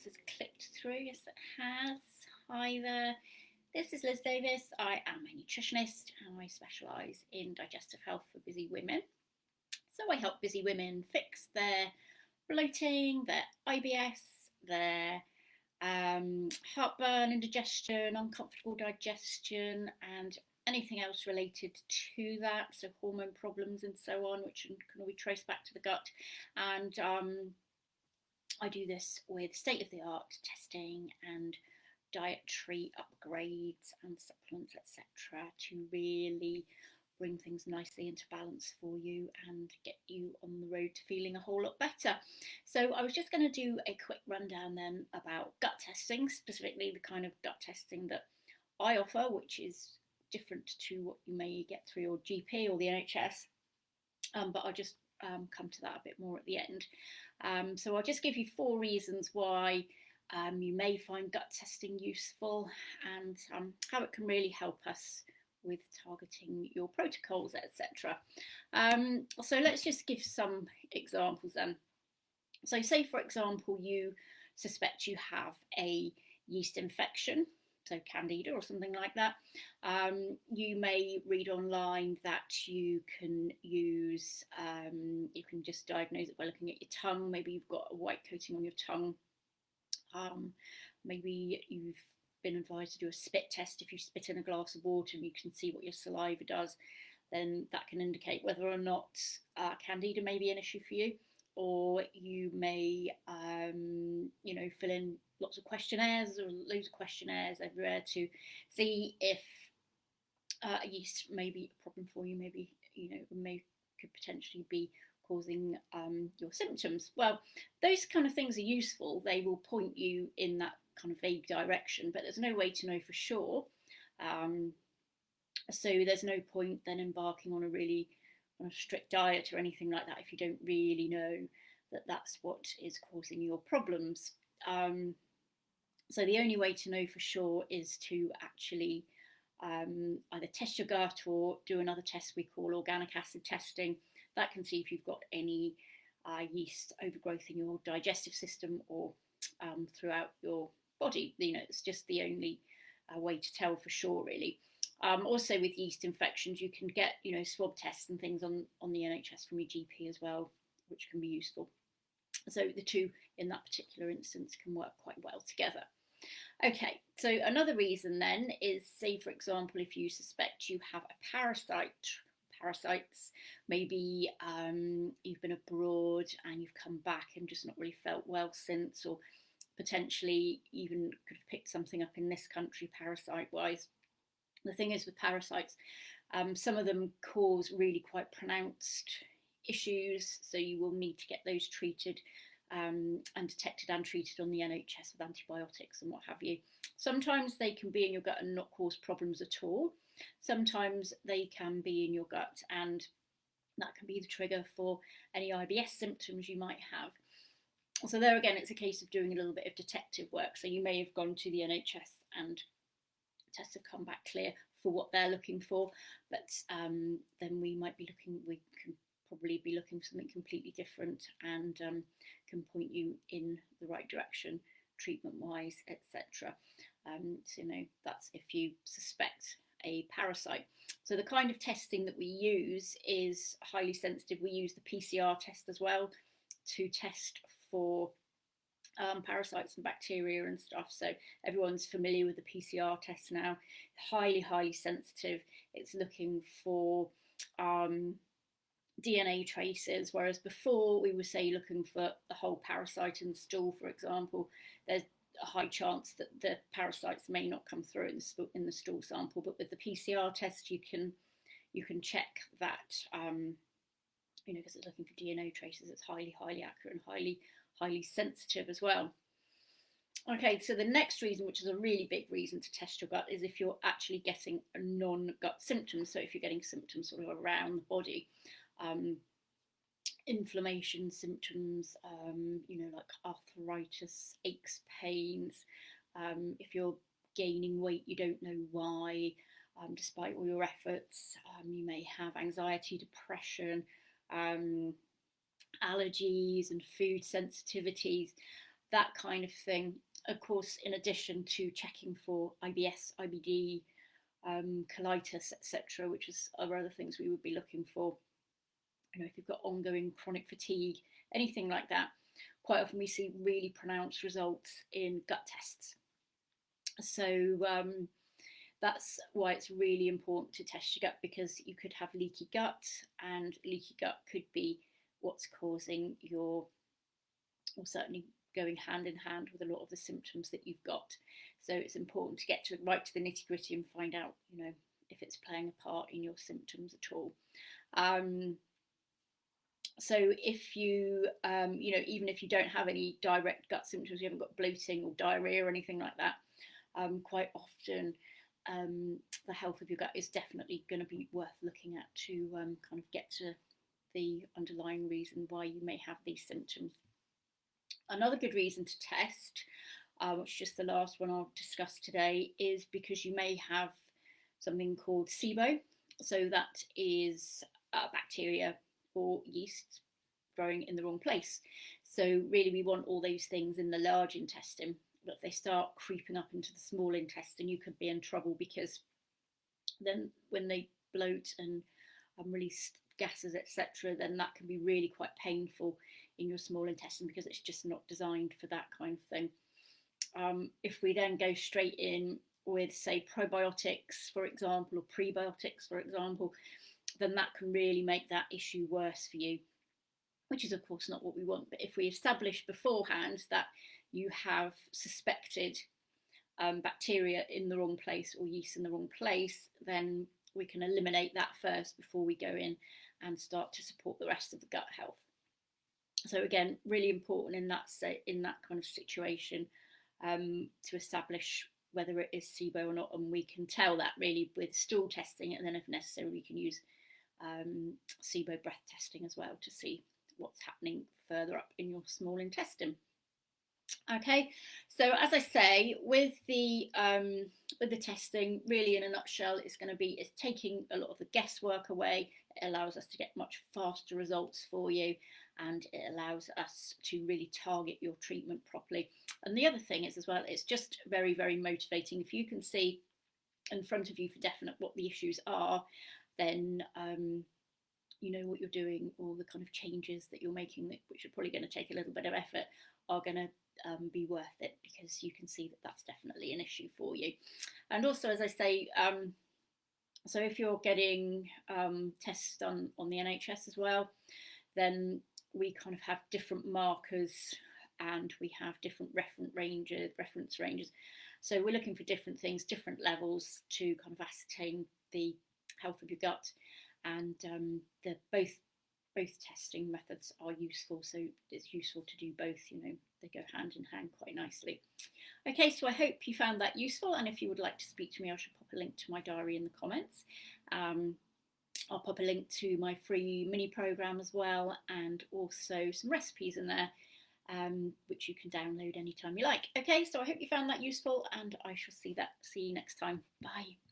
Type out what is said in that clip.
this has clicked through. Yes, it has. Hi there. This is Liz Davis. I am a nutritionist and I specialise in digestive health for busy women. So I help busy women fix their bloating, their IBS, their heartburn, indigestion, uncomfortable digestion, and anything else related to that, so hormone problems and so on, which can all be traced back to the gut. And I do this with state-of-the-art testing and dietary upgrades and supplements, etc., to really bring things nicely into balance for you and get you on the road to feeling a whole lot better. So I was just going to do a quick rundown then about gut testing, specifically the kind of gut testing that I offer, which is different to what you may get through your GP or the NHS, but I'll just come to that a bit more at the end. So I'll just give you 4 reasons why you may find gut testing useful and how it can really help us with targeting your protocols, etc. So let's just give some examples then. So say, for example, you suspect you have a yeast infection, so candida or something like that. You may read online that you can use, you can just diagnose it by looking at your tongue. Maybe you've got a white coating on your tongue. Maybe you've been advised to do a spit test. If you spit in a glass of water and you can see what your saliva does, then that can indicate whether or not candida may be an issue for you. Or you may, fill in lots of questionnaires or loads of questionnaires everywhere to see if yeast may be a problem for you. Maybe could potentially be causing your symptoms. Well, those kind of things are useful. They will point you in that kind of vague direction, but there's no way to know for sure. So there's no point then embarking on a really strict diet or anything like that if you don't really know that that's what is causing your problems. So the only way to know for sure is to actually either test your gut or do another test we call organic acid testing. That can see if you've got any yeast overgrowth in your digestive system or throughout your body. It's just the only way to tell for sure, really. Also with yeast infections, you can get swab tests and things on the NHS from your GP as well, which can be useful. So the two in that particular instance can work quite well together. Okay, so another reason then is, say for example, if you suspect you have a parasites, maybe you've been abroad and you've come back and just not really felt well since, or potentially even could have picked something up in this country parasite wise. The thing is with parasites, some of them cause really quite pronounced issues, so you will need to get those treated and detected and treated on the NHS with antibiotics and what have you. Sometimes they can be in your gut and not cause problems at all. Sometimes they can be in your gut and that can be the trigger for any IBS symptoms you might have. So there again, it's a case of doing a little bit of detective work. So you may have gone to the NHS and tests have come back clear for what they're looking for, but then we can probably be looking for something completely different and can point you in the right direction treatment wise, etc. So that's if you suspect a parasite. So the kind of testing that we use is highly sensitive. We use the PCR test as well to test for parasites and bacteria and stuff. So everyone's familiar with the PCR test now. Highly sensitive. It's looking for DNA traces, whereas before we were looking for the whole parasite in the stool, for example. There's a high chance that the parasites may not come through in the stool sample, but with the PCR test you can check that, because it's looking for DNA traces. It's highly accurate and highly sensitive as well. Okay, so the next reason, which is a really big reason to test your gut, is if you're actually getting a non-gut symptoms. So if you're getting symptoms sort of around the body, inflammation symptoms, like arthritis, aches, pains. If you're gaining weight, you don't know why, despite all your efforts. You may have anxiety, depression, allergies and food sensitivities. that kind of thing. Of course, in addition to checking for IBS, IBD, colitis, etc., which are other things we would be looking for. You know, if you've got ongoing chronic fatigue, anything like that, quite often we see really pronounced results in gut tests. So that's why it's really important to test your gut, because you could have leaky gut, and leaky gut could be what's causing or certainly going hand in hand with a lot of the symptoms that you've got. So it's important to get right to the nitty gritty and find out, you know, if it's playing a part in your symptoms at all. So if you, you know, even if you don't have any direct gut symptoms, you haven't got bloating or diarrhea or anything like that, quite often the health of your gut is definitely going to be worth looking at to kind of get to the underlying reason why you may have these symptoms. Another good reason to test, which is just the last one I'll discuss today, is because you may have something called SIBO. So that is bacteria or yeast growing in the wrong place. So really we want all those things in the large intestine, but if they start creeping up into the small intestine, you could be in trouble, because then when they bloat and release gases, etc., then that can be really quite painful in your small intestine, because it's just not designed for that kind of thing. If we then go straight in with, say, probiotics, for example, or prebiotics, for example, then that can really make that issue worse for you, which is of course not what we want. But if we establish beforehand that you have suspected bacteria in the wrong place or yeast in the wrong place, then we can eliminate that first before we go in and start to support the rest of the gut health. So again, really important in that kind of situation to establish whether it is SIBO or not, and we can tell that really with stool testing, and then if necessary we can use SIBO breath testing as well to see what's happening further up in your small intestine. Okay, so as I say, with the testing, really in a nutshell, it's taking a lot of the guesswork away. It allows us to get much faster results for you, and it allows us to really target your treatment properly. And the other thing is as well, it's just very, very motivating. If you can see in front of you for definite what the issues are, then you know what you're doing, all the kind of changes that you're making, which are probably going to take a little bit of effort, are going to be worth it, because you can see that that's definitely an issue for you. And also, as I say, so if you're getting tests done on the NHS as well, then we kind of have different markers, and we have different reference ranges. So we're looking for different things, different levels, to kind of ascertain the health of your gut. And both testing methods are useful, so it's useful to do both. You know, they go hand in hand quite nicely. Okay, so I hope you found that useful, and if you would like to speak to me, I should pop a link to my diary in the comments. I'll pop a link to my free mini program as well, and also some recipes in there, which you can download anytime you like. Okay, so I hope you found that useful, and I shall see you next time. Bye.